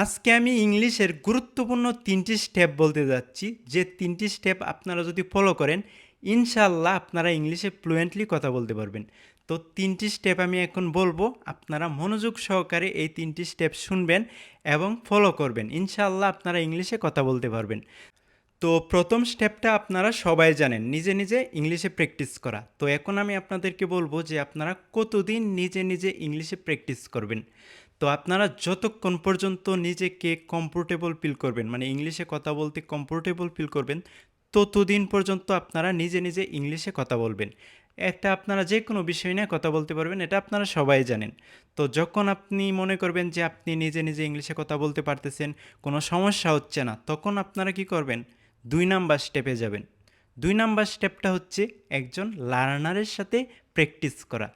আজকে আমি ইংলিশের গুরুত্বপূর্ণ ৩টি স্টেপ বলতে যাচ্ছি, যে ৩টি স্টেপ আপনারা যদি ফলো করেন, ইনশাআল্লাহ আপনারা ইংলিশে ফ্লুয়েন্টলি কথা বলতে পারবেন। তো ৩টি স্টেপ আমি এখন বলবো, আপনারা মনোযোগ সহকারে এই ৩টি স্টেপ শুনবেন এবং ফলো করবেন। ইনশাআল্লাহ আপনারা ইংলিশে কথা বলতে পারবেন। তো প্রথম স্টেপটা আপনারা সবাই জানেন, নিজে নিজে ইংলিশে প্র্যাকটিস করা। তো এখন আমি আপনাদেরকে বলবো যে আপনারা কতদিন নিজে নিজে ইংলিশে প্র্যাকটিস করবেন। তো আপনারা যতক্ষণ পর্যন্ত নিজেকে কমফোর্টেবল ফিল করবেন, মানে ইংলিশে কথা বলতে কমফোর্টেবল ফিল করবেন, ততদিন পর্যন্ত আপনারা নিজে নিজে ইংলিশে কথা বলবেন। একটা আপনারা যে কোনো বিষয় নিয়ে কথা বলতে পারবেন, এটা আপনারা সবাই জানেন। তো যখন আপনি মনে করবেন যে আপনি নিজে নিজে ইংলিশে কথা বলতে পারতেছেন, কোনো সমস্যা হচ্ছে না, তখন আপনারা কি করবেন? ২ নাম্বার স্টেপে যাবেন। ২ নাম্বার স্টেপটা হচ্ছে একজন লার্নারের সাথে প্র্যাকটিস করা।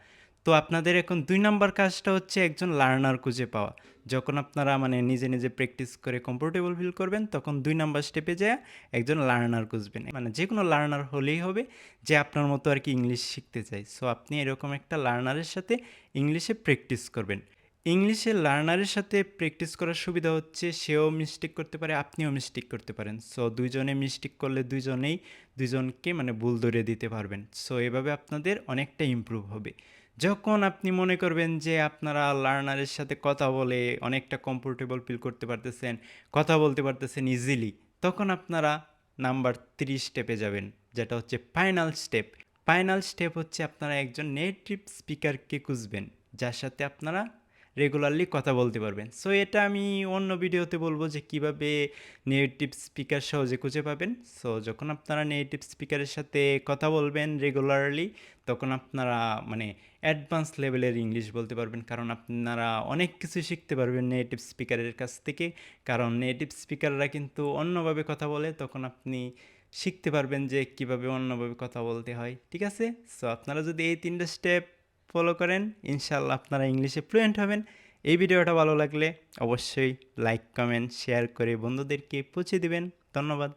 তো আপনাদের এখন ২ নাম্বার কাজটা হচ্ছে একজন লার্নার খুঁজে পাওয়া। যখন আপনারা মানে নিজে নিজে প্র্যাকটিস করে কমফোর্টেবল ফিল করবেন, তখন ২ নাম্বার স্টেপে যেয়ে একজন লার্নার খুঁজবেন। মানে যে কোনো লার্নার হলেই হবে, যে আপনার মতো আর কি ইংলিশ শিখতে চাই। সো আপনি এরকম একটা লার্নারের সাথে ইংলিশে প্র্যাকটিস করবেন। ইংলিশে লার্নারের সাথে প্র্যাকটিস করার সুবিধা হচ্ছে সেও মিস্টেক করতে পারে, আপনিও মিস্টেক করতে পারেন। সো দুইজনে মিস্টেক করলে দুইজনেই দুইজনকে মানে ভুল ধরিয়ে দিতে পারবেন। সো এভাবে আপনাদের অনেকটা ইমপ্রুভ হবে। যখন আপনি মনে করবেন যে আপনারা লার্নারের সাথে কথা বলে অনেকটা কমফোর্টেবল ফিল করতে পারতেছেন, কথা বলতে পারতেছেন ইজিলি, তখন আপনারা নাম্বার 3 স্টেপে যাবেন, যেটা হচ্ছে ফাইনাল স্টেপ। ফাইনাল স্টেপ হচ্ছে আপনারা একজন নেটিভ স্পিকারকে খুঁজবেন, যার সাথে আপনারা রেগুলারলি কথা বলতে পারবেন। সো এটা আমি অন্য ভিডিওতে বলবো যে কিভাবে নেটিভ স্পিকার সহজে খুঁজে পাবেন। সো যখন আপনারা নেটিভ স্পিকারের সাথে কথা বলবেন রেগুলারলি, তখন আপনারা মানে অ্যাডভান্স লেভেলের ইংলিশ বলতে পারবেন, কারণ আপনারা অনেক কিছু শিখতে পারবেন নেটিভ স্পিকারের কাছ থেকে। কারণ নেটিভ স্পিকাররা কিন্তু অন্যভাবে কথা বলে, তখন আপনি শিখতে পারবেন যে কিভাবে অন্যভাবে কথা বলতে হয়। ঠিক আছে? সো আপনারা যদি এই 3টা স্টেপ ফলো করেন, ইনশাআল্লাহ আপনারা ইংলিশে ফ্লুয়েন্ট হবেন। এই ভিডিওটা ভালো লাগলে অবশ্যই লাইক, কমেন্ট, শেয়ার করে বন্ধুদেরকে পৌঁছে দিবেন। ধন্যবাদ।